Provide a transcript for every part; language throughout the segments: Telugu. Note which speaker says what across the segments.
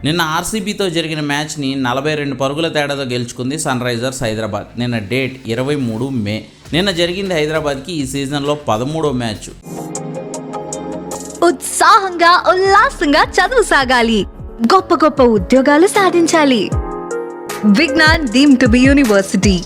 Speaker 1: నిన్న ఆర్సీబీతో జరిగిన మ్యాచ్ని 42 పరుగుల తేడాతో గెలుచుకుంది సన్ రైజర్స్ హైదరాబాద్. నిన్న డేట్ 23 మే. నిన్న జరిగింది హైదరాబాద్కి ఈ సీజన్లో 13వ మ్యాచ్.
Speaker 2: ఉత్సాహంగా ఉల్లాసంగా చదువు సాగాలి, గొప్ప గొప్ప ఉద్యోగాలు సాధించాలి. Vignan deemed to be university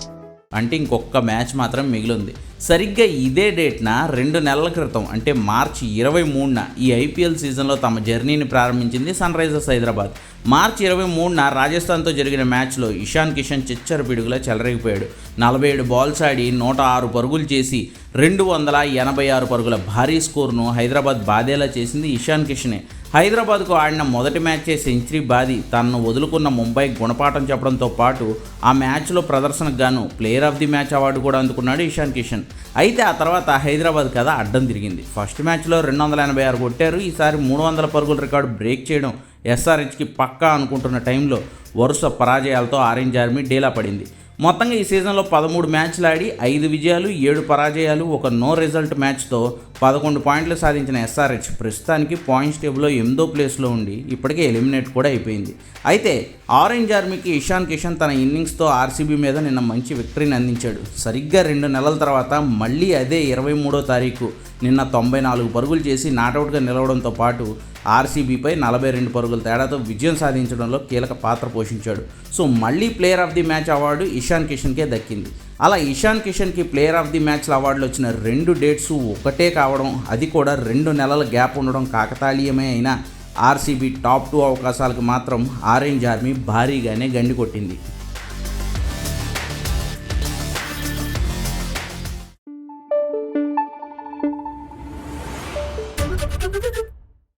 Speaker 1: అంటే ఇంకొక మ్యాచ్ మాత్రం మిగిలింది. సరిగ్గా ఇదే డేట్న 2 నెలల క్రితం అంటే మార్చి 23న ఈ ఐపీఎల్ సీజన్లో తమ జర్నీని ప్రారంభించింది సన్ రైజర్స్ హైదరాబాద్. మార్చి 23న రాజస్థాన్తో జరిగిన మ్యాచ్లో ఇషాన్ కిషన్ చిచ్చర పిడుగులా చెలరేగిపోయాడు. 47 బాల్స్ ఆడి 106 పరుగులు చేసి 286 పరుగుల భారీ స్కోర్ను హైదరాబాద్ బాధేలా చేసింది ఇషాన్ కిషనే. హైదరాబాద్కు ఆడిన మొదటి మ్యాచే సెంచరీ బాది తనను వదులుకున్న ముంబైకి గుణపాఠం చెప్పడంతో పాటు ఆ మ్యాచ్లో ప్రదర్శనకు గాను player of the match award కూడా అందుకున్నాడు ఇషాన్ కిషన్. అయితే ఆ తర్వాత హైదరాబాద్ కథ అడ్డం తిరిగింది. ఫస్ట్ మ్యాచ్లో 286 కొట్టారు. ఈసారి 300 పరుగుల రికార్డు బ్రేక్ చేయడం ఎస్ఆర్హెచ్కి పక్కా అనుకుంటున్న టైంలో వరుస పరాజయాలతో ఆరెంజ్ ఆర్మీ డేలా పడింది. మొత్తంగా ఈ సీజన్లో 13 మ్యాచ్లు ఆడి 5 విజయాలు 7 పరాజయాలు, ఒక నో రిజల్ట్ మ్యాచ్తో 11 పాయింట్లు సాధించిన ఎస్ఆర్హెచ్ ప్రస్తుతానికి పాయింట్స్ టేబుల్లో 8వ ప్లేస్లో ఉండి ఇప్పటికే ఎలిమినేట్ కూడా అయిపోయింది. అయితే ఆరెంజ్ ఆర్మీకి ఇషాన్ కిషన్ తన ఇన్నింగ్స్తో ఆర్సీబీ మీద నిన్న మంచి విక్టరీని అందించాడు. సరిగ్గా 2 నెలల తర్వాత మళ్ళీ అదే 23వ తారీఖు నిన్న 94 పరుగులు చేసి నాటౌట్గా నిలవడంతో పాటు ఆర్సీబీపై 42 పరుగుల తేడాతో విజయం సాధించడంలో కీలక పాత్ర పోషించాడు. సో మళ్ళీ player of the match award Ishan కిషన్కే దక్కింది. అలా ఇషాన్ కిషన్కి ప్లేయర్ ఆఫ్ ది మ్యాచ్ల అవార్డులు వచ్చిన 2 డేట్స్ ఒకటే కావడం, అది కూడా 2 నెలల గ్యాప్ ఉండడం కాకతాళీయమే అయినా ఆర్సీబీ టాప్ 2 అవకాశాలకు మాత్రం ఆరెంజ్ ఆర్మీ భారీగానే గండి కొట్టింది.